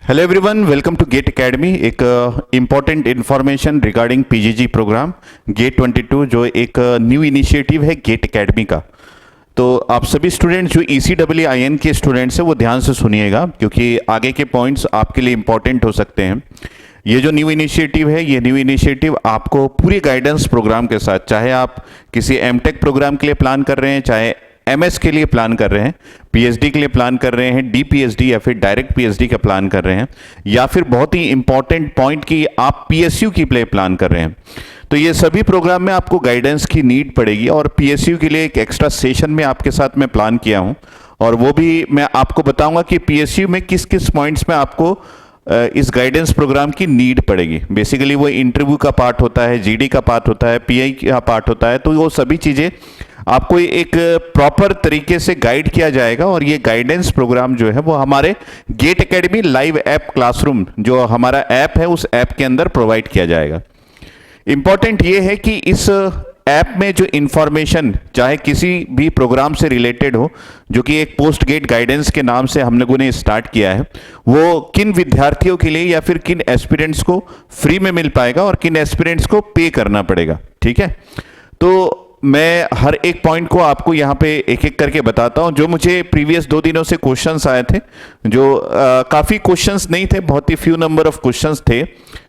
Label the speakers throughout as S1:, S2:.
S1: Hello everyone, welcome to GATE academy. एक important information regarding PGG program GATE 22 जो एक new initiative है GATE academy का। तो आप सभी स्टूडेंट्स जो ECEE के स्टूडेंट्स हैं वो ध्यान से सुनिएगा, क्योंकि आगे के पॉइंट्स आपके लिए इम्पॉर्टेंट हो सकते हैं। ये जो न्यू इनिशिएटिव है, ये न्यू इनिशिएटिव आपको पूरी गाइडेंस प्रोग्राम के साथ, चाहे आप किसी एमटेक प्रोग्राम के लिए प्लान कर रहे हैं, चाहे MS के लिए प्लान कर रहे हैं, PhD के लिए प्लान कर रहे हैं, DPhD या फिर डायरेक्ट PhD का प्लान कर रहे हैं, या फिर बहुत ही इंपॉर्टेंट पॉइंट की आप PSU के लिए प्लान कर रहे हैं, तो ये सभी प्रोग्राम में आपको गाइडेंस की नीड पड़ेगी। और PSU के लिए एक एक्स्ट्रा सेशन में आपके साथ मैं प्लान किया हूं, और वो भी मैं आपको बताऊंगा कि PSU में किस किस पॉइंट्स में आपको इस गाइडेंस प्रोग्राम की नीड पड़ेगी। बेसिकली वो इंटरव्यू का पार्ट होता है, GD का पार्ट होता है, PI का पार्ट होता है, तो वो सभी चीज़ें आपको एक प्रॉपर तरीके से गाइड किया जाएगा। और ये गाइडेंस प्रोग्राम जो है वो हमारे GATE Academy live app classroom, जो हमारा ऐप है, उस ऐप के अंदर प्रोवाइड किया जाएगा। इंपॉर्टेंट ये है कि इस ऐप में जो इंफॉर्मेशन चाहे किसी भी प्रोग्राम से रिलेटेड हो, जो कि एक पोस्ट गेट गाइडेंस के नाम से हम लोगों ने स्टार्ट किया है, वो किन विद्यार्थियों के लिए या फिर किन एस्पिरेंट्स को फ्री में मिल पाएगा और किन एस्पिरेंट्स को पे करना पड़ेगा। ठीक है, तो मैं हर एक पॉइंट को आपको यहाँ पे एक एक करके बताता हूँ। जो मुझे प्रीवियस 2 दिनों से क्वेश्चंस आए थे, जो काफ़ी क्वेश्चंस नहीं थे, बहुत ही फ्यू नंबर ऑफ क्वेश्चंस थे,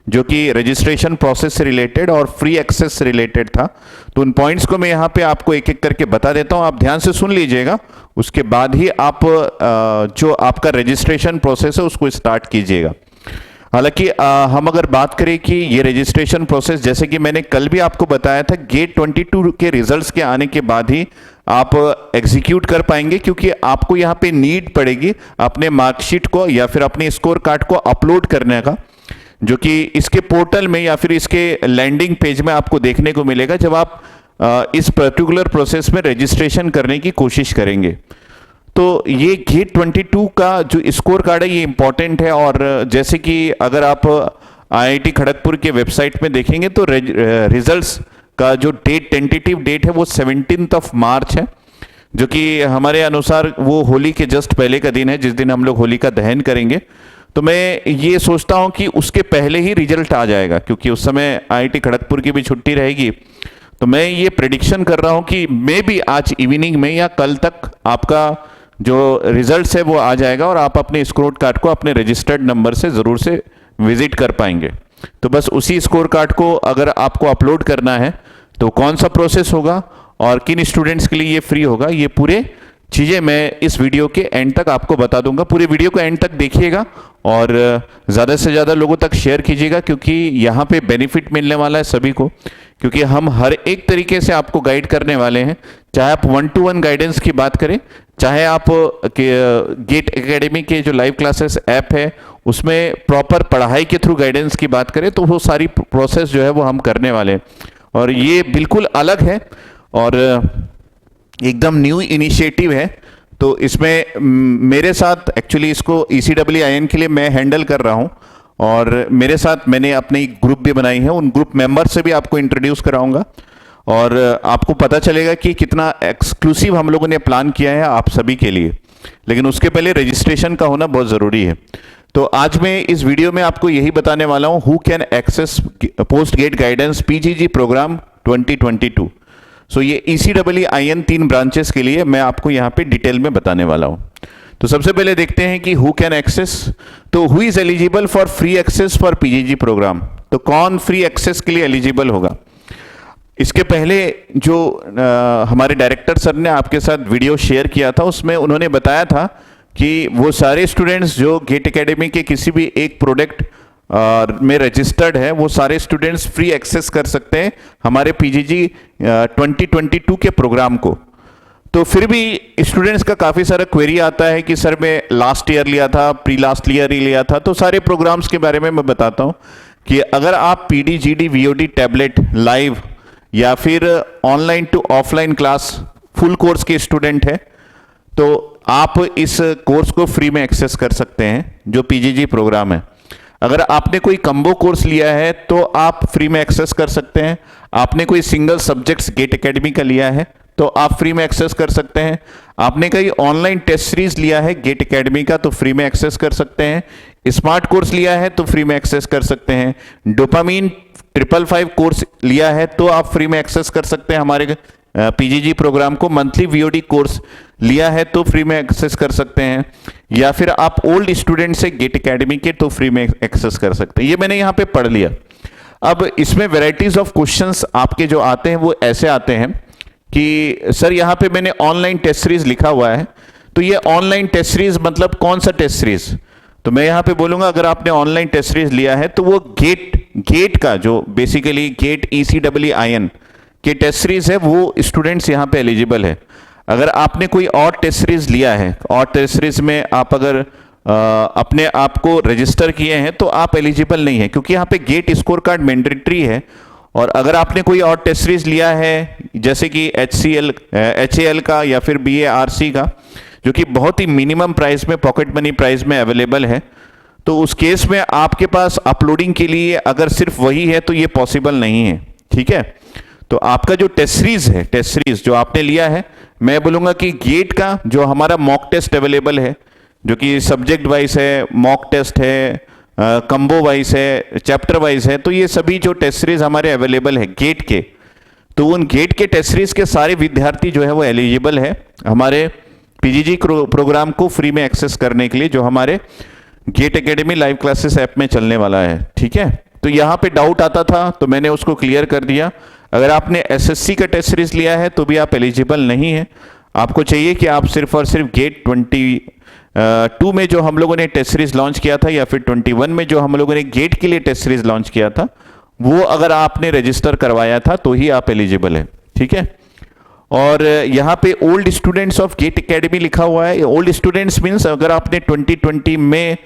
S1: जो कि रजिस्ट्रेशन प्रोसेस से रिलेटेड और फ्री एक्सेस से रिलेटेड था। तो उन पॉइंट्स को मैं यहाँ पे आपको एक एक करके बता देता हूँ, आप ध्यान से सुन लीजिएगा। उसके बाद ही आप जो आपका रजिस्ट्रेशन प्रोसेस है उसको स्टार्ट कीजिएगा। हालांकि हम अगर बात करें कि ये रजिस्ट्रेशन प्रोसेस, जैसे कि मैंने कल भी आपको बताया था, गेट 22 के रिजल्ट्स के आने के बाद ही आप एग्जीक्यूट कर पाएंगे, क्योंकि आपको यहाँ पे नीड पड़ेगी अपने मार्कशीट को या फिर अपने स्कोर कार्ड को अपलोड करने का, जो कि इसके पोर्टल में या फिर इसके लैंडिंग पेज में आपको देखने को मिलेगा जब आप इस पर्टिकुलर प्रोसेस में रजिस्ट्रेशन करने की कोशिश करेंगे। तो ये गेट 22 का जो स्कोर कार्ड है ये इंपॉर्टेंट है। और जैसे कि अगर आप IIT खड़गपुर के वेबसाइट में देखेंगे तो रिजल्ट्स का जो डेट, टेंटेटिव डेट है, वो 17 मार्च है, जो कि हमारे अनुसार वो होली के जस्ट पहले का दिन है, जिस दिन हम लोग होली का दहन करेंगे। तो मैं ये सोचता हूँ कि उसके पहले ही रिजल्ट आ जाएगा, क्योंकि उस समय IIT खड़गपुर की भी छुट्टी रहेगी। तो मैं ये प्रेडिक्शन कर रहा हूँ कि मे बी आज इवनिंग में या कल तक आपका जो रिजल्ट्स है वो आ जाएगा, और आप अपने स्कोर कार्ड को अपने रजिस्टर्ड नंबर से ज़रूर से विजिट कर पाएंगे। तो बस उसी स्कोर कार्ड को अगर आपको अपलोड करना है तो कौन सा प्रोसेस होगा और किन स्टूडेंट्स के लिए ये फ्री होगा, ये पूरे चीज़ें मैं इस वीडियो के एंड तक आपको बता दूंगा। पूरे वीडियो को एंड तक देखिएगा और ज़्यादा से ज़्यादा लोगों तक शेयर कीजिएगा, क्योंकि यहाँ पे बेनिफिट मिलने वाला है सभी को, क्योंकि हम हर एक तरीके से आपको गाइड करने वाले हैं। चाहे आप 1-to-1 गाइडेंस की बात करें, चाहे आप गेट एकेडमी के जो लाइव क्लासेस ऐप है उसमें प्रॉपर पढ़ाई के थ्रू गाइडेंस की बात करें, तो वो सारी प्रोसेस जो है वो हम करने वाले हैं। और ये बिल्कुल अलग है और एकदम न्यू इनिशिएटिव है। तो इसमें मेरे साथ एक्चुअली इसको ECEE के लिए मैं हैंडल कर रहा हूँ, और मेरे साथ मैंने अपनी ग्रुप भी बनाई है, उन ग्रुप मेंबर से भी आपको इंट्रोड्यूस कराऊंगा, और आपको पता चलेगा कि कितना एक्सक्लूसिव हम लोगों ने प्लान किया है आप सभी के लिए। लेकिन उसके पहले रजिस्ट्रेशन का होना बहुत ज़रूरी है। तो आज मैं इस वीडियो में आपको यही बताने वाला हूँ, who can access post GATE guidance PGG programme 2022। So ये ECEE 3 ब्रांचेस के लिए मैं आपको यहाँ पे डिटेल में बताने वाला हूँ। तो सबसे पहले देखते हैं कि हु कैन एक्सेस। तो who is eligible for free access for PGG programme. तो कौन फ्री एक्सेस के लिए एलिजिबल होगा? इसके पहले जो हमारे डायरेक्टर सर ने आपके साथ वीडियो शेयर किया था, उसमें उन्होंने बताया था कि वो सारे स्टूडेंट्स जो गेट एकेडमी के किसी भी एक प्रोडक्ट में रजिस्टर्ड है, वो सारे स्टूडेंट्स फ्री एक्सेस कर सकते हैं हमारे PGG 2022 के प्रोग्राम को। तो फिर भी स्टूडेंट्स का काफ़ी सारा क्वेरी आता है कि सर मैं लास्ट ईयर लिया था, प्री लास्ट ईयर ही लिया था। तो सारे प्रोग्राम्स के बारे में मैं बताता हूँ कि अगर आप PD, GD, VOD, tablet, live या फिर online to offline class full course के स्टूडेंट हैं, तो आप इस कोर्स को फ्री में एक्सेस कर सकते हैं, जो PGG प्रोग्राम है। अगर आपने कोई कम्बो कोर्स लिया है तो आप फ्री में एक्सेस कर सकते हैं। आपने कोई सिंगल सब्जेक्ट्स गेट एकेडमी का लिया है तो आप फ्री में एक्सेस कर सकते हैं। आपने कहीं ऑनलाइन टेस्ट सीरीज लिया है गेट एकेडमी का तो फ्री में एक्सेस कर सकते हैं। स्मार्ट कोर्स लिया है तो फ्री में एक्सेस कर सकते हैं। डोपामीन 555 कोर्स लिया है तो आप फ्री में एक्सेस कर सकते हैं हमारे पीजीजी प्रोग्राम को। मंथली वीओडी कोर्स लिया है तो फ्री में एक्सेस कर सकते हैं, या फिर आप ओल्ड स्टूडेंट से गेट एकेडमी के तो फ्री में एक्सेस कर सकते हैं। ये मैंने यहाँ पे पढ़ लिया। अब इसमें वेराइटीज ऑफ क्वेश्चंस आपके जो आते हैं वो ऐसे आते हैं कि सर यहाँ पे मैंने ऑनलाइन टेस्ट सीरीज लिखा हुआ है, तो ये ऑनलाइन टेस्ट सीरीज मतलब कौन सा टेस्ट सीरीज? तो मैं यहाँ पे बोलूंगा अगर आपने ऑनलाइन टेस्ट सीरीज लिया है तो वो गेट का जो बेसिकली गेट ECEE के टेस्ट सीरीज है वो स्टूडेंट्स यहाँ पे एलिजिबल है। अगर आपने कोई और टेस्ट सीरीज लिया है और टेस्ट सीरीज में आप अगर अपने आप को रजिस्टर किए हैं तो आप एलिजिबल नहीं है, क्योंकि यहाँ पे गेट स्कोर कार्ड मैंडेटरी है। और अगर आपने कोई और टेस्ट सीरीज लिया है जैसे कि HAL का या फिर BARC का, जो कि बहुत ही मिनिमम प्राइस में, पॉकेट मनी प्राइस में अवेलेबल है, तो उस केस में आपके पास अपलोडिंग के लिए अगर सिर्फ वही है तो ये पॉसिबल नहीं है। ठीक है, तो आपका जो टेस्ट सीरीज जो आपने लिया है, मैं बोलूंगा कि गेट का जो हमारा मॉक टेस्ट अवेलेबल है, जो कि सब्जेक्ट वाइज है, मॉक टेस्ट है, कंबो वाइज है, चैप्टर वाइज है, तो ये सभी जो टेस्ट सीरीज हमारे अवेलेबल है गेट के, तो उन गेट के टेस्ट सीरीज के सारे विद्यार्थी जो है वो एलिजिबल है हमारे पीजीजी प्रोग्राम को फ्री में एक्सेस करने के लिए, जो हमारे GATE Academy live classes app में चलने वाला है। ठीक है, तो यहाँ पे डाउट आता था तो मैंने उसको क्लियर कर दिया। अगर आपने SSC का टेस्ट सीरीज लिया है तो भी आप एलिजिबल नहीं है। आपको चाहिए कि आप सिर्फ और सिर्फ गेट 22 में जो हम लोगों ने टेस्ट सीरीज लॉन्च किया था, या फिर 21 में जो हम लोगों ने गेट के लिए टेस्ट सीरीज लॉन्च किया था, वो अगर आपने रजिस्टर करवाया था तो ही आप एलिजिबल है। ठीक है, और यहाँ पे old students of GATE Academy लिखा हुआ है। ओल्ड स्टूडेंट्स मीन्स अगर आपने 2020 में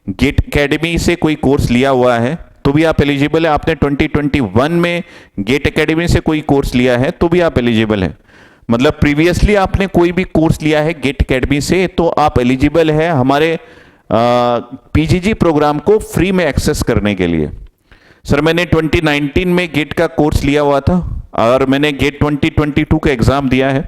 S1: गेट एकेडमी से कोई कोर्स लिया हुआ है तो भी आप एलिजिबल है। आपने 2021 में गेट एकेडमी से कोई कोर्स लिया है तो भी आप एलिजिबल है। मतलब प्रीवियसली आपने कोई भी कोर्स लिया है गेट एकेडमी से तो आप एलिजिबल है हमारे पीजीजी प्रोग्राम को फ्री में एक्सेस करने के लिए। सर मैंने 2019 में गेट का कोर्स लिया हुआ था और मैंने गेट 2022 का एग्जाम दिया है,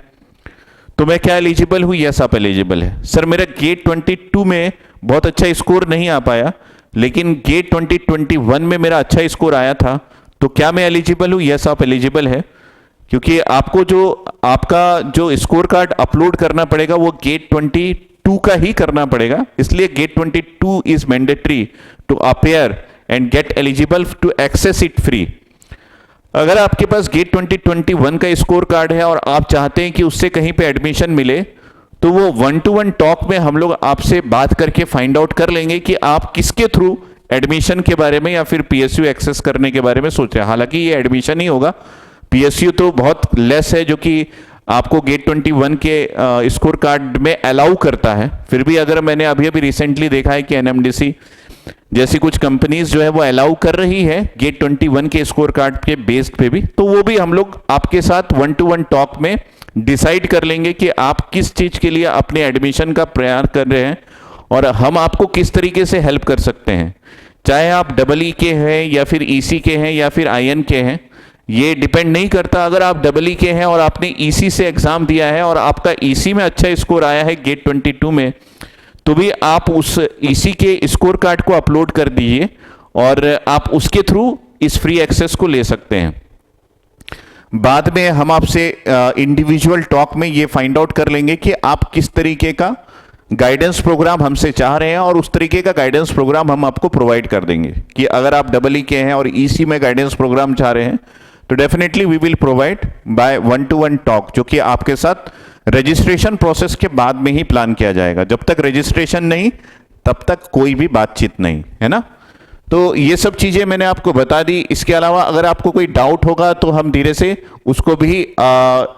S1: तो मैं क्या एलिजिबल हूँ? यस, आप एलिजिबल है। सर मेरा गेट 22 में बहुत अच्छा स्कोर नहीं आ पाया, लेकिन गेट 2021 में मेरा अच्छा स्कोर आया था, तो क्या मैं एलिजिबल हूँ? यस, आप एलिजिबल है, क्योंकि आपको जो आपका जो स्कोर कार्ड अपलोड करना पड़ेगा वो गेट 22 का ही करना पड़ेगा। इसलिए GATE 22 is mandatory to appear and get eligible to access it free. अगर आपके पास गेट 2021 का स्कोर कार्ड है और आप चाहते हैं कि उससे कहीं पे एडमिशन मिले, तो वो 1-to-1 टॉक में हम लोग आपसे बात करके फाइंड आउट कर लेंगे कि आप किसके थ्रू एडमिशन के बारे में या फिर पीएसयू एक्सेस करने के बारे में सोच रहे हैं। हालांकि ये एडमिशन ही होगा, पीएसयू तो बहुत लेस है जो कि आपको गेट 21 के स्कोर कार्ड में अलाउ करता है। फिर भी अगर मैंने अभी रिसेंटली देखा है कि एनएमडीसी जैसी कुछ कंपनीज जो है वो अलाउ कर रही है गेट 21 के स्कोर कार्ड के बेस्ड पे भी, तो वो भी हम लोग आपके साथ 1-to-1 टॉक में डिसाइड कर लेंगे कि आप किस चीज के लिए अपने एडमिशन का प्रयास कर रहे हैं और हम आपको किस तरीके से हेल्प कर सकते हैं। चाहे आप EE के हैं या फिर EC के हैं या फिर IN के हैं, ये डिपेंड नहीं करता। अगर आप EE के हैं और आपने EC से एग्जाम दिया है और आपका EC में अच्छा स्कोर आया है गेट 22 में, तो भी आप उस EC के स्कोर कार्ड को अपलोड कर दीजिए और आप उसके थ्रू इस फ्री एक्सेस को ले सकते हैं। बाद में हम आपसे इंडिविजुअल टॉक में ये फाइंड आउट कर लेंगे कि आप किस तरीके का गाइडेंस प्रोग्राम हमसे चाह रहे हैं और उस तरीके का गाइडेंस प्रोग्राम हम आपको प्रोवाइड कर देंगे। कि अगर आप EE के हैं और EC में गाइडेंस प्रोग्राम चाह रहे हैं तो definitely we will provide by 1-to-1 talk, जो कि आपके साथ रजिस्ट्रेशन प्रोसेस के बाद में ही प्लान किया जाएगा। जब तक रजिस्ट्रेशन नहीं तब तक कोई भी बातचीत नहीं, है ना। तो ये सब चीजें मैंने आपको बता दी। इसके अलावा अगर आपको कोई डाउट होगा तो हम धीरे से उसको भी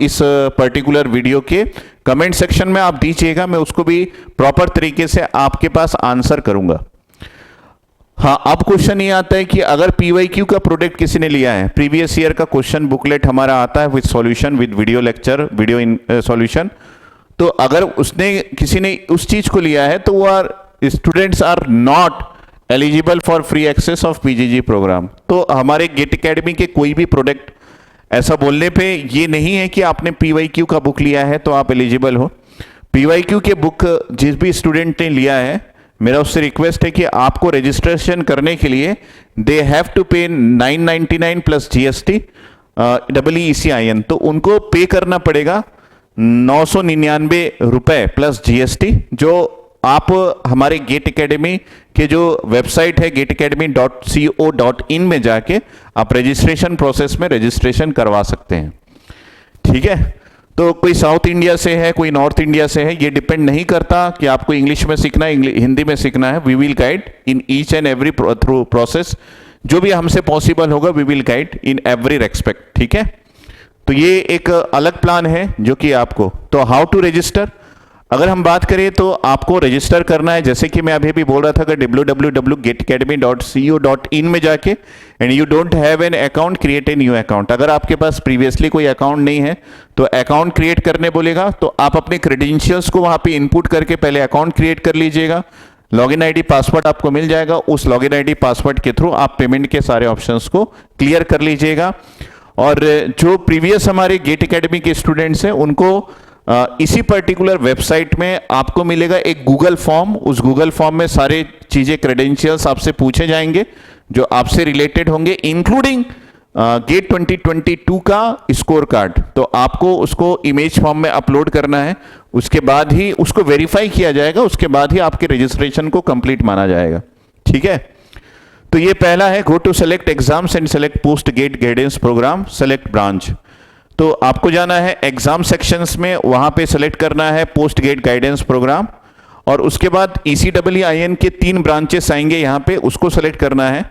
S1: इस पर्टिकुलर वीडियो के कमेंट सेक्शन में आप दीजिएगा, मैं उसको भी प्रॉपर तरीके से आपके पास आंसर करूंगा। हाँ, अब क्वेश्चन ये आता है कि अगर PYQ का प्रोडक्ट किसी ने लिया है, प्रीवियस ईयर का क्वेश्चन बुकलेट हमारा आता है with solution, with video lecture, video in solution, तो अगर उसने किसी ने उस चीज को लिया है तो वो students are not eligible for free access of PGG program. तो हमारे गेट एकेडमी के कोई भी प्रोडक्ट ऐसा बोलने पे ये नहीं है कि आपने PYQ का बुक लिया है तो आप एलिजिबल हो। PYQ के बुक जिस भी स्टूडेंट ने लिया है, मेरा उससे रिक्वेस्ट है कि आपको रजिस्ट्रेशन करने के लिए दे हैव टू पे 999 प्लस GST EECIN, तो उनको पे करना पड़ेगा 999 रुपए प्लस GST, जो आप हमारे गेट एकेडमी के जो वेबसाइट है getacademy.co.in में जाके आप रजिस्ट्रेशन प्रोसेस में रजिस्ट्रेशन करवा सकते हैं। ठीक है, तो कोई साउथ इंडिया से है, कोई नॉर्थ इंडिया से है, ये डिपेंड नहीं करता कि आपको इंग्लिश में सीखना है, हिंदी में सीखना है। We will guide in each and every through process, जो भी हमसे पॉसिबल होगा we will guide in every respect. ठीक है, तो ये एक अलग प्लान है जो कि आपको, तो हाउ टू रजिस्टर, अगर हम बात करें तो आपको रजिस्टर करना है, जैसे कि मैं अभी भी बोल रहा था कि www.getacademy.co.in में जाके, and you don't have an account, create a new account. अगर आपके पास प्रीवियसली कोई अकाउंट नहीं है तो अकाउंट क्रिएट करने बोलेगा, तो आप अपने क्रेडेंशियल्स को वहां पे इनपुट करके पहले अकाउंट क्रिएट कर लीजिएगा। लॉगिन आईडी पासवर्ड आपको मिल जाएगा, उस लॉगिन आईडी पासवर्ड के थ्रू आप पेमेंट के सारे ऑप्शंस को क्लियर कर लीजिएगा। और जो प्रीवियस हमारे गेट एकेडमी के स्टूडेंट्स हैं उनको इसी पर्टिकुलर वेबसाइट में आपको मिलेगा एक गूगल फॉर्म, उस गूगल फॉर्म में सारे चीजें, क्रेडेंशियल्स आपसे पूछे जाएंगे जो आपसे रिलेटेड होंगे, इंक्लूडिंग गेट 2022 का स्कोर कार्ड। तो आपको उसको इमेज फॉर्म में अपलोड करना है, उसके बाद ही उसको वेरीफाई किया जाएगा, उसके बाद ही आपके रजिस्ट्रेशन को कंप्लीट माना जाएगा। ठीक है, तो ये पहला है, go to select exams and select post GATE guidance programme, select branch. तो आपको जाना है एग्जाम सेक्शंस में, वहां पे सेलेक्ट करना है पोस्ट गेट गाइडेंस प्रोग्राम, और उसके बाद ECEIN के 3 ब्रांचेस आएंगे यहाँ पे, उसको सेलेक्ट करना है।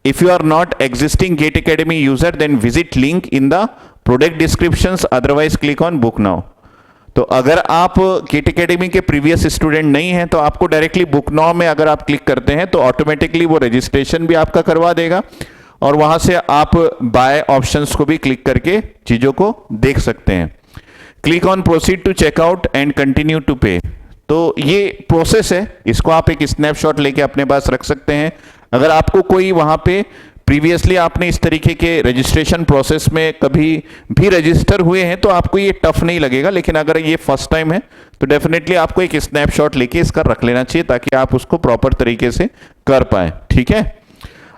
S1: If you are not existing GATE Academy user then visit link in the product descriptions, otherwise click on book now. तो अगर आप गेट एकेडमी के प्रीवियस स्टूडेंट नहीं हैं तो आपको डायरेक्टली बुक नाउ में अगर आप क्लिक करते हैं तो ऑटोमेटिकली वो रजिस्ट्रेशन भी आपका करवा देगा, और वहां से आप बाय ऑप्शंस को भी क्लिक करके चीजों को देख सकते हैं। Click on proceed to checkout and continue to pay. तो ये प्रोसेस है, इसको आप एक स्नैपशॉट लेके अपने पास रख सकते हैं। अगर आपको कोई वहां पे प्रीवियसली आपने इस तरीके के रजिस्ट्रेशन प्रोसेस में कभी भी रजिस्टर हुए हैं तो आपको ये टफ नहीं लगेगा, लेकिन अगर ये फर्स्ट टाइम है तो डेफिनेटली आपको एक स्नैपशॉट लेके इसका रख लेना चाहिए ताकि आप उसको प्रॉपर तरीके से कर पाए। ठीक है,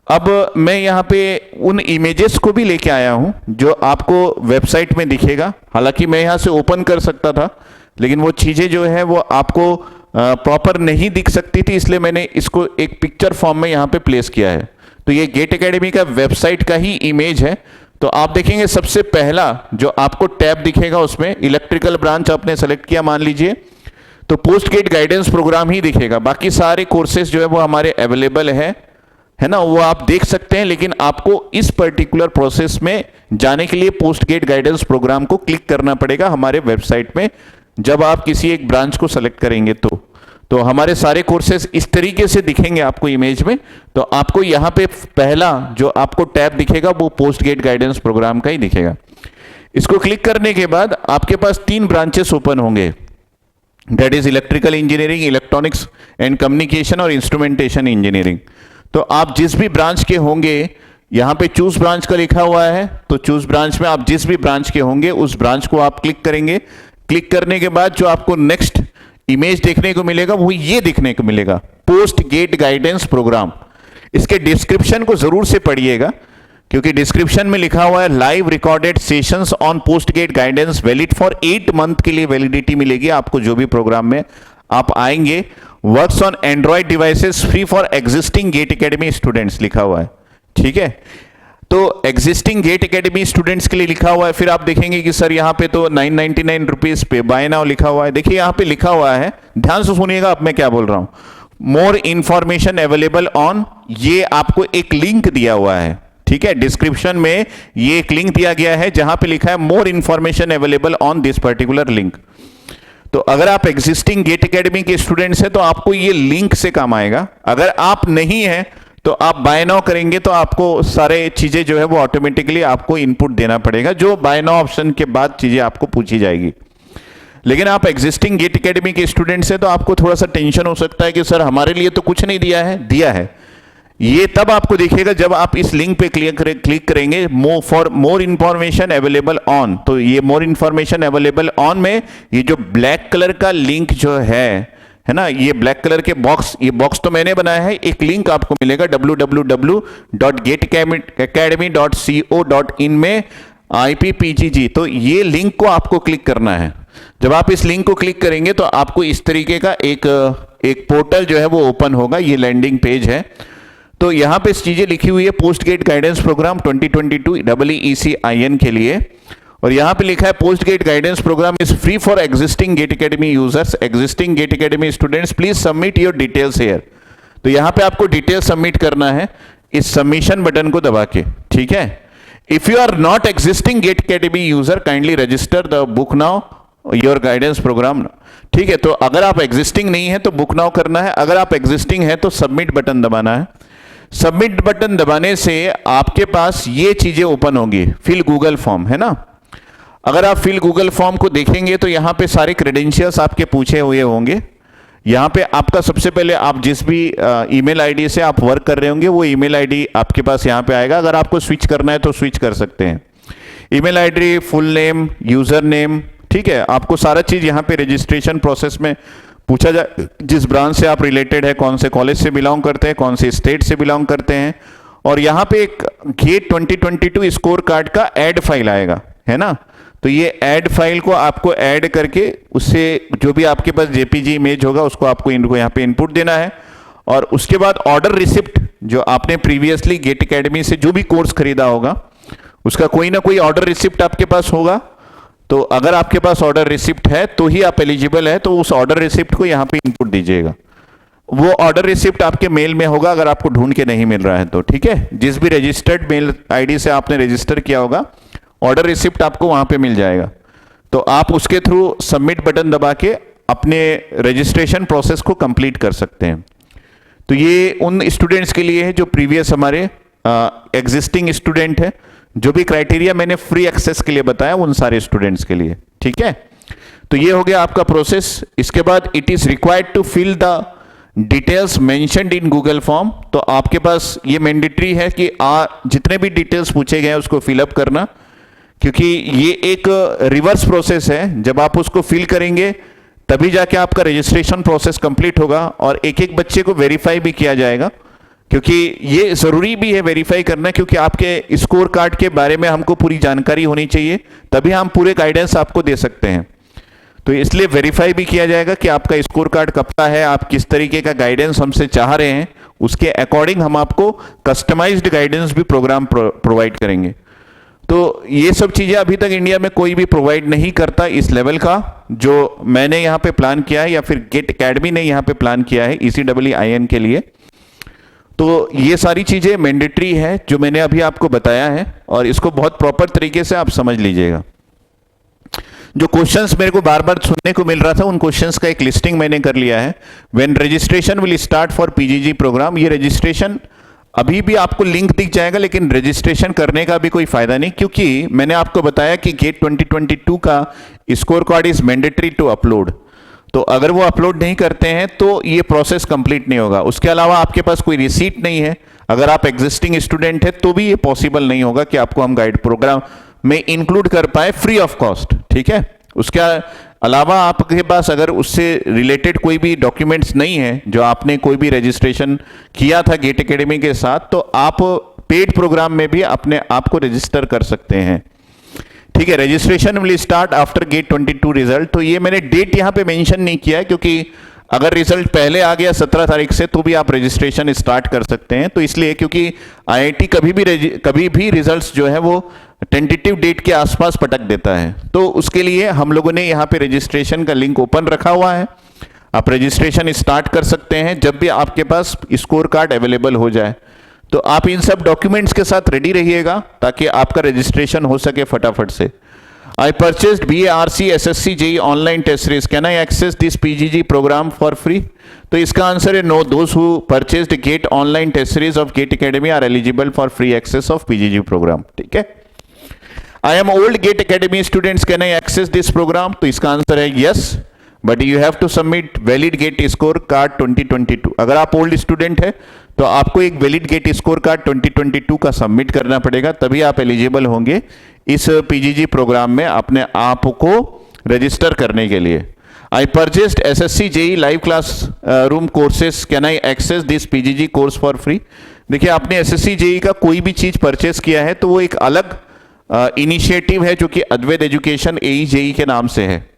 S1: अब मैं यहाँ पे उन इमेजेस को भी लेके आया हूं जो आपको वेबसाइट में दिखेगा। हालांकि मैं यहाँ से ओपन कर सकता था, लेकिन वो चीजें जो है वो आपको प्रॉपर नहीं दिख सकती थी, इसलिए मैंने इसको एक पिक्चर फॉर्म में यहाँ पे प्लेस किया है। तो ये गेट एकेडमी का वेबसाइट का ही इमेज है। तो आप देखेंगे सबसे पहला जो आपको टैब दिखेगा उसमें इलेक्ट्रिकल ब्रांच आपने सेलेक्ट किया मान लीजिए, तो पोस्ट गेट गाइडेंस प्रोग्राम ही दिखेगा। बाकी सारे कोर्सेज जो है वो हमारे अवेलेबल है ना, वो आप देख सकते हैं, लेकिन आपको इस पर्टिकुलर प्रोसेस में जाने के लिए पोस्ट गेट गाइडेंस प्रोग्राम को क्लिक करना पड़ेगा हमारे वेबसाइट में। जब आप किसी एक ब्रांच को सेलेक्ट करेंगे तो हमारे सारे कोर्सेज इस तरीके से दिखेंगे आपको इमेज में। तो आपको यहां पे पहला जो आपको टैब दिखेगा वो पोस्ट गेट गाइडेंस प्रोग्राम का ही दिखेगा। इसको क्लिक करने के बाद आपके पास 3 ब्रांचेस ओपन होंगे, that is electrical engineering, electronics and communication और इंस्ट्रूमेंटेशन इंजीनियरिंग। तो आप जिस भी ब्रांच के होंगे, यहां पे चूज ब्रांच का लिखा हुआ है, तो चूज ब्रांच में आप जिस भी ब्रांच के होंगे उस ब्रांच को आप क्लिक करेंगे। क्लिक करने के बाद जो आपको नेक्स्ट इमेज देखने को मिलेगा वो ये देखने को मिलेगा, पोस्ट गेट गाइडेंस प्रोग्राम। इसके डिस्क्रिप्शन को जरूर से पढ़िएगा, क्योंकि डिस्क्रिप्शन में लिखा हुआ है live recorded sessions on post GATE guidance valid for 8 month के लिए वैलिडिटी मिलेगी आपको जो भी प्रोग्राम में आप आएंगे। Works on Android devices, free for existing GATE Academy students लिखा हुआ है। ठीक है, तो एग्जिस्टिंग गेट एकेडमी स्टूडेंट्स के लिए लिखा हुआ है। फिर आप देखेंगे कि सर यहाँ पे तो 999 रुपीज पे बाय नाउ लिखा हुआ है। देखिए यहाँ पे लिखा हुआ है, ध्यान से सुनिएगा अब मैं क्या बोल रहा हूं, मोर इंफॉर्मेशन अवेलेबल ऑन, ये आपको एक लिंक दिया हुआ है। ठीक है, डिस्क्रिप्शन में ये एक लिंक दिया गया है जहां पे लिखा है more information available on this particular link. तो अगर आप एग्जिस्टिंग गेट एकेडमी के स्टूडेंट्स हैं तो आपको ये लिंक से काम आएगा। अगर आप नहीं हैं तो आप बाय नाउ करेंगे तो आपको सारे चीजें जो है वो ऑटोमेटिकली आपको इनपुट देना पड़ेगा, जो बाय नाउ ऑप्शन के बाद चीजें आपको पूछी जाएगी। लेकिन आप एग्जिस्टिंग गेट एकेडमी के स्टूडेंट्स हैं तो आपको थोड़ा सा टेंशन हो सकता है कि सर हमारे लिए तो कुछ नहीं दिया है। दिया है, ये तब आपको दिखेगा जब आप इस लिंक पे क्लिक करेंगे, for more information available on. तो ये मोर इंफॉर्मेशन अवेलेबल ऑन में ये जो ब्लैक कलर का लिंक जो है है ना, ये ब्लैक कलर के बॉक्स, ये बॉक्स तो मैंने बनाया है, एक लिंक आपको मिलेगा www.getacademy.co.in में IPPGG, तो ये लिंक को आपको क्लिक करना है। जब आप इस लिंक को क्लिक करेंगे तो आपको इस तरीके का एक पोर्टल जो है वो ओपन होगा, ये लैंडिंग पेज है। तो यहाँ पे चीजें लिखी हुई है post GATE guidance programme 2022 EECIN के लिए, और यहाँ पे लिखा है post GATE guidance programme is free for existing GATE Academy users, existing GATE Academy students please submit your details here. तो यहाँ पे आपको डिटेल सबमिट करना है इस सबमिशन बटन को दबा के, ठीक है। If you are not existing GATE Academy user kindly register the book now your guidance programme, ठीक है। तो अगर आप एग्जिस्टिंग नहीं है तो बुक नाउ करना है, अगर आप एग्जिस्टिंग है तो सबमिट बटन दबाना है। सबमिट बटन दबाने से आपके पास ये चीजें ओपन होंगी, फिल गूगल फॉर्म, है ना। अगर आप फिल गूगल फॉर्म को देखेंगे तो यहाँ पे सारे क्रेडेंशियल्स आपके पूछे हुए होंगे। यहाँ पे आपका सबसे पहले आप जिस भी ईमेल आईडी से आप वर्क कर रहे होंगे वो ईमेल आईडी आपके पास यहाँ पे आएगा। अगर आपको स्विच करना है तो स्विच कर सकते हैं। Email ID, full name, user name, ठीक है। आपको सारा चीज यहाँ पे रजिस्ट्रेशन प्रोसेस में पूछा जाए, जिस ब्रांच से आप रिलेटेड है, कौन से कॉलेज से बिलोंग करते हैं, कौन से स्टेट से बिलोंग करते हैं, और यहाँ पे एक गेट 2022 स्कोर कार्ड का ऐड फाइल आएगा, है ना। तो ये ऐड फाइल को आपको ऐड करके उससे जो भी आपके पास जेपीजी इमेज होगा उसको आपको इनको यहाँ पे इनपुट देना है, और उसके बाद ऑर्डर रिसिप्ट जो आपने प्रीवियसली गेट एकेडमी से जो भी कोर्स खरीदा होगा उसका कोई ना कोई ऑर्डर रिसिप्ट आपके पास होगा। तो अगर आपके पास ऑर्डर रिसिप्ट है तो ही आप एलिजिबल है, तो उस ऑर्डर रिसिप्ट को यहाँ पे इनपुट दीजिएगा। वो ऑर्डर रिसिप्ट आपके मेल में होगा अगर आपको ढूंढ के नहीं मिल रहा है तो, ठीक है। जिस भी रजिस्टर्ड मेल आईडी से आपने रजिस्टर किया होगा ऑर्डर रिसिप्ट आपको वहां पे मिल जाएगा। तो आप उसके थ्रू सबमिट बटन दबा के अपने रजिस्ट्रेशन प्रोसेस को कंप्लीट कर सकते हैं। तो ये उन स्टूडेंट्स के लिए है जो प्रीवियस हमारे एग्जिस्टिंग स्टूडेंट है, जो भी क्राइटेरिया मैंने फ्री एक्सेस के लिए बताया उन सारे स्टूडेंट्स के लिए, ठीक है। तो ये हो गया आपका प्रोसेस। इसके बाद it is required to fill the details mentioned in Google form. तो आपके पास ये मैंडेटरी है कि जितने भी डिटेल्स पूछे गए हैं उसको फिलअप करना, क्योंकि ये एक रिवर्स प्रोसेस है। जब आप उसको फिल करेंगे तभी जाके आपका रजिस्ट्रेशन प्रोसेस कंप्लीट होगा, और एक एक बच्चे को वेरीफाई भी किया जाएगा, क्योंकि ये जरूरी भी है वेरीफाई करना, क्योंकि आपके स्कोर कार्ड के बारे में हमको पूरी जानकारी होनी चाहिए, तभी हम पूरे गाइडेंस आपको दे सकते हैं। तो इसलिए वेरीफाई भी किया जाएगा कि आपका स्कोर कार्ड कब का है, आप किस तरीके का गाइडेंस हमसे चाह रहे हैं, उसके अकॉर्डिंग हम आपको कस्टमाइज्ड गाइडेंस भी प्रोग्राम प्रोवाइड करेंगे। तो ये सब चीजें अभी तक इंडिया में कोई भी प्रोवाइड नहीं करता इस लेवल का, जो मैंने यहाँ पे प्लान किया है या फिर गेट एकेडमी ने यहाँ पे प्लान किया है ECEIN के लिए। तो ये सारी चीजें मैंडेटरी है जो मैंने अभी आपको बताया है, और इसको बहुत प्रॉपर तरीके से आप समझ लीजिएगा। जो क्वेश्चंस मेरे को बार बार सुनने को मिल रहा था उन क्वेश्चंस का एक लिस्टिंग मैंने कर लिया है। When registration will start for PGG programme, ये रजिस्ट्रेशन अभी भी आपको लिंक दिख जाएगा, लेकिन रजिस्ट्रेशन करने का भी कोई फायदा नहीं, क्योंकि मैंने आपको बताया कि गेट 2022 का score card is mandatory to upload. तो अगर वो अपलोड नहीं करते हैं तो ये प्रोसेस कंप्लीट नहीं होगा। उसके अलावा आपके पास कोई रिसीट नहीं है, अगर आप एग्जिस्टिंग स्टूडेंट है तो भी ये पॉसिबल नहीं होगा कि आपको हम गाइड प्रोग्राम में इंक्लूड कर पाए फ्री ऑफ कॉस्ट, ठीक है। उसके अलावा आपके पास अगर उससे रिलेटेड कोई भी डॉक्यूमेंट्स नहीं है, जो आपने कोई भी रजिस्ट्रेशन किया था गेट एकेडमी के साथ, तो आप पेड प्रोग्राम में भी अपने आप को रजिस्टर कर सकते हैं, ठीक है। Registration will start after GATE 22 result. तो ये मैंने डेट यहाँ पे मेंशन नहीं किया है, क्योंकि अगर रिजल्ट पहले आ गया 17 तारीख से तो भी आप रजिस्ट्रेशन स्टार्ट कर सकते हैं। तो इसलिए क्योंकि IIT कभी भी रिजल्ट्स जो है वो टेंटेटिव डेट के आसपास पटक देता है, तो उसके लिए हम लोगों ने यहाँ पे रजिस्ट्रेशन का लिंक ओपन रखा हुआ है। आप रजिस्ट्रेशन स्टार्ट कर सकते हैं जब भी आपके पास स्कोर कार्ड अवेलेबल हो जाए। तो आप इन सब डॉक्यूमेंट्स के साथ रेडी रहिएगा ताकि आपका रजिस्ट्रेशन हो सके फटाफट से। I purchased BARC SSC JEE online test series. Can I access this PGG program for free? तो इसका आंसर है no. Those who purchased GATE online test series of GATE Academy are eligible for free access of PGG program. ठीक है। I am old GATE Academy students. Can I access this program? तो इसका answer है yes. But you have to submit valid GATE score card 2022. अगर आप old student है तो आपको एक वैलिड गेट स्कोर कार्ड 2022 का सबमिट करना पड़ेगा, तभी आप एलिजिबल होंगे इस PGG प्रोग्राम में अपने आप को रजिस्टर करने के लिए। I purchased SSC JEE live class room courses. Can I access this PGG course for free? देखिए, आपने SSC JEE का कोई भी चीज परचेस किया है तो वो एक अलग इनिशिएटिव है जो कि अद्वैत एजुकेशन AE JEE के नाम से है।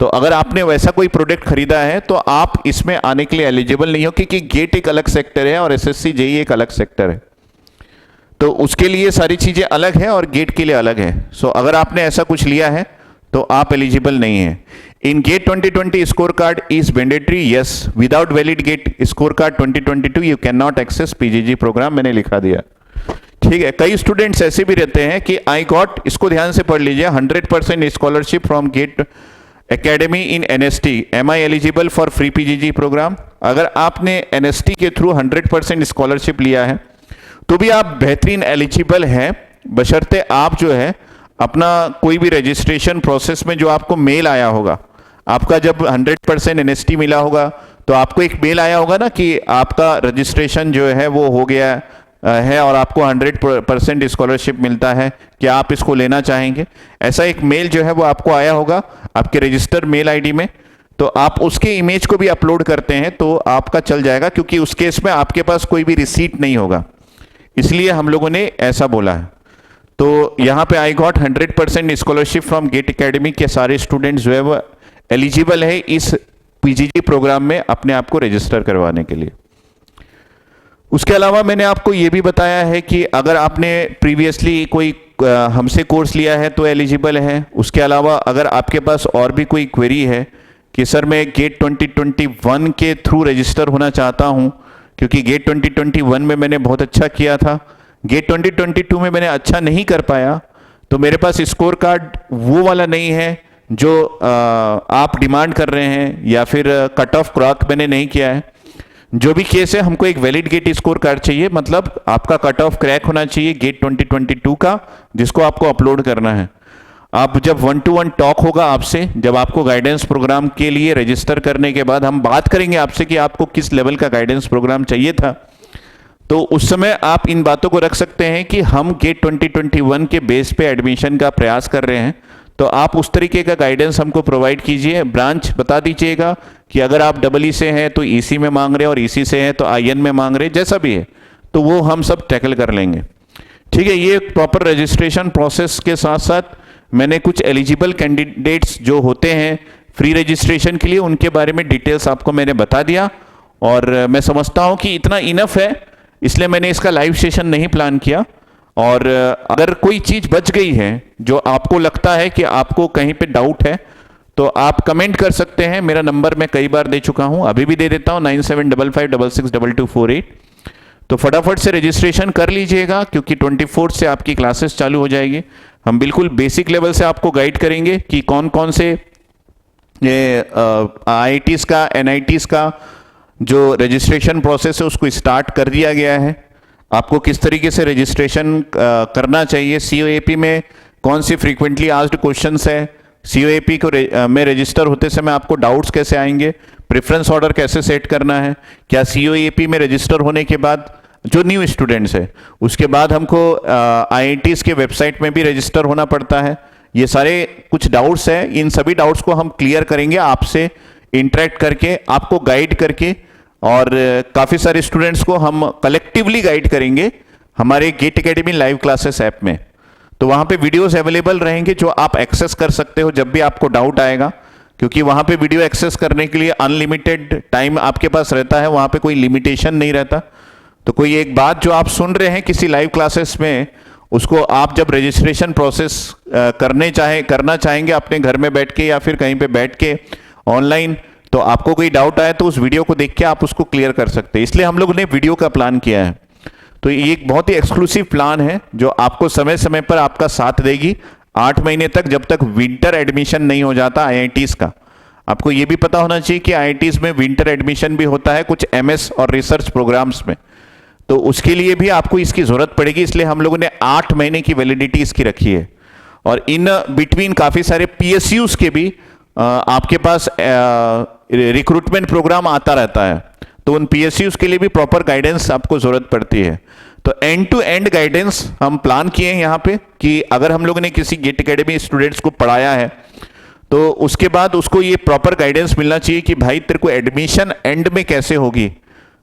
S1: तो अगर आपने वैसा कोई प्रोडक्ट खरीदा है तो आप इसमें आने के लिए एलिजिबल नहीं हो, क्योंकि गेट एक अलग सेक्टर है और SSC JEE एक अलग सेक्टर है। तो उसके लिए सारी चीजें अलग है और गेट के लिए अलग है। सो अगर आपने ऐसा कुछ लिया है तो आप एलिजिबल नहीं है। In GATE 2020 score card is mandatory, yes. Without valid GATE score card 2022 you can not access PGG program. मैंने लिखा दिया, ठीक है। कई स्टूडेंट्स ऐसे भी रहते हैं कि आई गॉट, इसको ध्यान से पढ़ लीजिए, 100% scholarship from GATE academy in NST, am I eligible for free PGG program. अगर आपने NST के थ्रू 100% स्कॉलरशिप लिया है तो भी आप बेहतरीन एलिजिबल हैं, बशर्ते आप जो है अपना कोई भी रजिस्ट्रेशन प्रोसेस में जो आपको मेल आया होगा, आपका जब 100% NST मिला होगा तो आपको एक मेल आया होगा ना कि आपका रजिस्ट्रेशन जो है वो हो गया है और आपको 100% स्कॉलरशिप मिलता है, क्या आप इसको लेना चाहेंगे? ऐसा एक मेल जो है वो आपको आया होगा आपके रजिस्टर्ड मेल आईडी में। तो आप उसके इमेज को भी अपलोड करते हैं तो आपका चल जाएगा, क्योंकि उस केस में आपके पास कोई भी रिसीट नहीं होगा, इसलिए हम लोगों ने ऐसा बोला है। तो यहाँ पे I got 100% scholarship from GATE Academy के सारे स्टूडेंट्स जो है वो एलिजिबल है इस पीजीजी प्रोग्राम में अपने आप को रजिस्टर करवाने के लिए। उसके अलावा मैंने आपको ये भी बताया है कि अगर आपने प्रीवियसली कोई हमसे कोर्स लिया है तो एलिजिबल है। उसके अलावा अगर आपके पास और भी कोई क्वेरी है कि सर मैं गेट 2021 के थ्रू रजिस्टर होना चाहता हूँ, क्योंकि गेट 2021 में मैंने बहुत अच्छा किया था, गेट 2022 में मैंने अच्छा नहीं कर पाया, तो मेरे पास स्कोर कार्ड वो वाला नहीं है जो आप डिमांड कर रहे हैं, या फिर कट ऑफ क्रॉक मैंने नहीं किया है। जो भी केस है, हमको एक वैलिड गेट स्कोर कार्ड चाहिए, मतलब आपका कट ऑफ क्रैक होना चाहिए गेट 2022 का, जिसको आपको अपलोड करना है। आप जब 1-to-1 टॉक होगा आपसे, जब आपको गाइडेंस प्रोग्राम के लिए रजिस्टर करने के बाद हम बात करेंगे आपसे कि आपको किस लेवल का गाइडेंस प्रोग्राम चाहिए था, तो उस समय आप इन बातों को रख सकते हैं कि हम गेट 2021 के बेस पे एडमिशन का प्रयास कर रहे हैं, तो आप उस तरीके का गाइडेंस हमको प्रोवाइड कीजिए। ब्रांच बता दीजिएगा कि अगर आप EE से हैं तो EC में मांग रहे हैं और EC से हैं तो IN में मांग रहे हैं, जैसा भी है तो वो हम सब टैकल कर लेंगे, ठीक है। ये प्रॉपर रजिस्ट्रेशन प्रोसेस के साथ साथ मैंने कुछ एलिजिबल कैंडिडेट्स जो होते हैं फ्री रजिस्ट्रेशन के लिए, उनके बारे में डिटेल्स आपको मैंने बता दिया, और मैं समझता हूं कि इतना इनफ है, इसलिए मैंने इसका लाइव सेशन नहीं प्लान किया। और अगर कोई चीज बच गई है जो आपको लगता है कि आपको कहीं पे डाउट है तो आप कमेंट कर सकते हैं। मेरा नंबर मैं कई बार दे चुका हूं, अभी भी दे देता हूं, 9755662248। तो फटाफट से रजिस्ट्रेशन कर लीजिएगा, क्योंकि 24 से आपकी क्लासेस चालू हो जाएगी। हम बिल्कुल बेसिक लेवल से आपको गाइड करेंगे कि कौन कौन से IITs का NITs का जो रजिस्ट्रेशन प्रोसेस है उसको स्टार्ट कर दिया गया है, आपको किस तरीके से रजिस्ट्रेशन करना चाहिए, COAP में कौन सी फ्रीक्वेंटली आस्क्ड क्वेश्चंस है, COAP को में रजिस्टर होते समय आपको डाउट्स कैसे आएंगे, प्रेफरेंस ऑर्डर कैसे सेट करना है, क्या COAP में रजिस्टर होने के बाद जो न्यू स्टूडेंट्स है उसके बाद हमको IITs के वेबसाइट में भी रजिस्टर होना पड़ता है। ये सारे कुछ डाउट्स हैं, इन सभी डाउट्स को हम क्लियर करेंगे आपसे इंटरेक्ट करके, आपको गाइड करके, और काफ़ी सारे स्टूडेंट्स को हम कलेक्टिवली गाइड करेंगे हमारे GATE Academy live classes app में। तो वहाँ पे वीडियोस अवेलेबल रहेंगे जो आप एक्सेस कर सकते हो जब भी आपको डाउट आएगा, क्योंकि वहाँ पे वीडियो एक्सेस करने के लिए अनलिमिटेड टाइम आपके पास रहता है, वहाँ पे कोई लिमिटेशन नहीं रहता। तो कोई एक बात जो आप सुन रहे हैं किसी लाइव क्लासेस में, उसको आप जब रजिस्ट्रेशन प्रोसेस करना चाहेंगे अपने घर में बैठ के या फिर कहीं पे बैठ के ऑनलाइन, तो आपको कोई डाउट आए तो उस वीडियो को देख के आप उसको क्लियर कर सकते हैं। इसलिए हम लोगों ने वीडियो का प्लान किया है। तो ये एक बहुत ही एक्सक्लूसिव प्लान है जो आपको समय समय पर आपका साथ देगी 8 महीने तक, जब तक विंटर एडमिशन नहीं हो जाता IITs का। आपको ये भी पता होना चाहिए कि IITs में विंटर एडमिशन भी होता है कुछ MS और रिसर्च प्रोग्राम्स में, तो उसके लिए भी आपको इसकी जरूरत पड़ेगी, इसलिए हम लोगों ने 8 महीने की वैलिडिटी इसकी रखी है। और इन बिटवीन काफ़ी सारे PSUs के भी आपके पास रिक्रूटमेंट प्रोग्राम आता रहता है, तो उन PSUs के लिए भी प्रॉपर गाइडेंस आपको जरूरत पड़ती है। तो एंड टू एंड गाइडेंस हम प्लान किए हैं यहाँ पे कि अगर हम लोगों ने किसी गेट एकेडमी स्टूडेंट्स को पढ़ाया है तो उसके बाद उसको ये प्रॉपर गाइडेंस मिलना चाहिए कि भाई तेरे को एडमिशन एंड में कैसे होगी।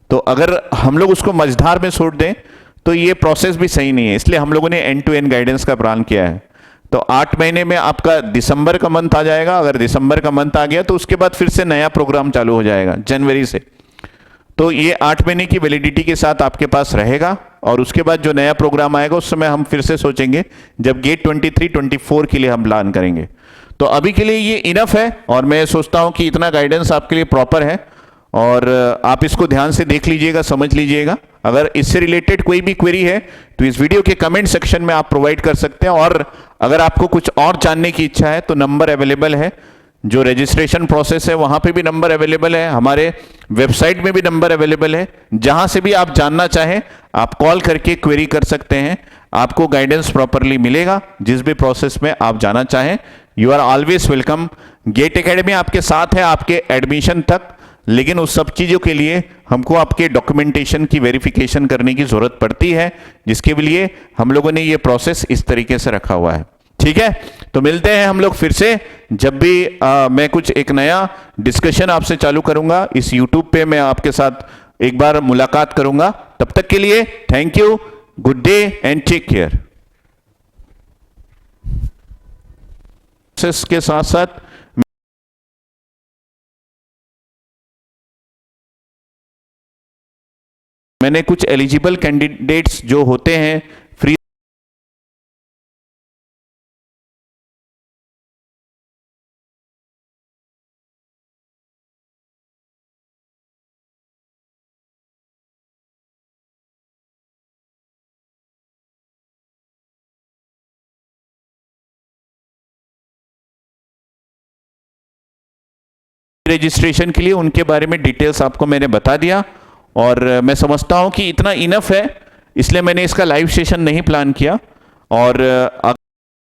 S1: तो अगर हम लोग उसको मझधार में छोड़ दें तो ये प्रोसेस भी सही नहीं है, इसलिए हम लोगों ने एंड टू एंड गाइडेंस का प्लान किया है। तो 8 महीने में आपका दिसंबर का मंथ आ जाएगा, अगर दिसंबर का मंथ आ गया तो उसके बाद फिर से नया प्रोग्राम चालू हो जाएगा जनवरी से। तो ये 8 महीने की वैलिडिटी के साथ आपके पास रहेगा, और उसके बाद जो नया प्रोग्राम आएगा उस समय हम फिर से सोचेंगे जब गेट 23-24 के लिए हम प्लान करेंगे। तो अभी के लिए ये इनफ है, और मैं सोचता हूं कि इतना गाइडेंस आपके लिए प्रॉपर है, और आप इसको ध्यान से देख लीजिएगा, समझ लीजिएगा। अगर इससे रिलेटेड कोई भी क्वेरी है तो इस वीडियो के कमेंट सेक्शन में आप प्रोवाइड कर सकते हैं, और अगर आपको कुछ और जानने की इच्छा है तो नंबर अवेलेबल है, जो रजिस्ट्रेशन प्रोसेस है वहां पे भी नंबर अवेलेबल है, हमारे वेबसाइट में भी नंबर अवेलेबल है। जहां से भी आप जानना चाहें आप कॉल करके क्वेरी कर सकते हैं, आपको गाइडेंस प्रॉपरली मिलेगा जिस भी प्रोसेस में आप जाना चाहें। You are always welcome. GATE Academy आपके साथ है आपके एडमिशन तक, लेकिन उस सब चीज़ों के लिए हमको आपके डॉक्यूमेंटेशन की वेरिफिकेशन करने की ज़रूरत पड़ती है, जिसके लिए हम लोगों ने ये प्रोसेस इस तरीके से रखा हुआ है। ठीक है, तो मिलते हैं हम लोग फिर से जब भी मैं कुछ एक नया डिस्कशन आपसे चालू करूंगा इस यूट्यूब पे, मैं आपके साथ एक बार मुलाकात करूंगा। तब तक के लिए thank you, good day and take care. के साथ साथ मैंने कुछ एलिजिबल कैंडिडेट्स जो होते हैं फ्री रजिस्ट्रेशन के लिए, उनके बारे में डिटेल्स आपको मैंने बता दिया, और मैं समझता हूं कि इतना इनफ है, इसलिए मैंने इसका लाइव सेशन नहीं प्लान किया। और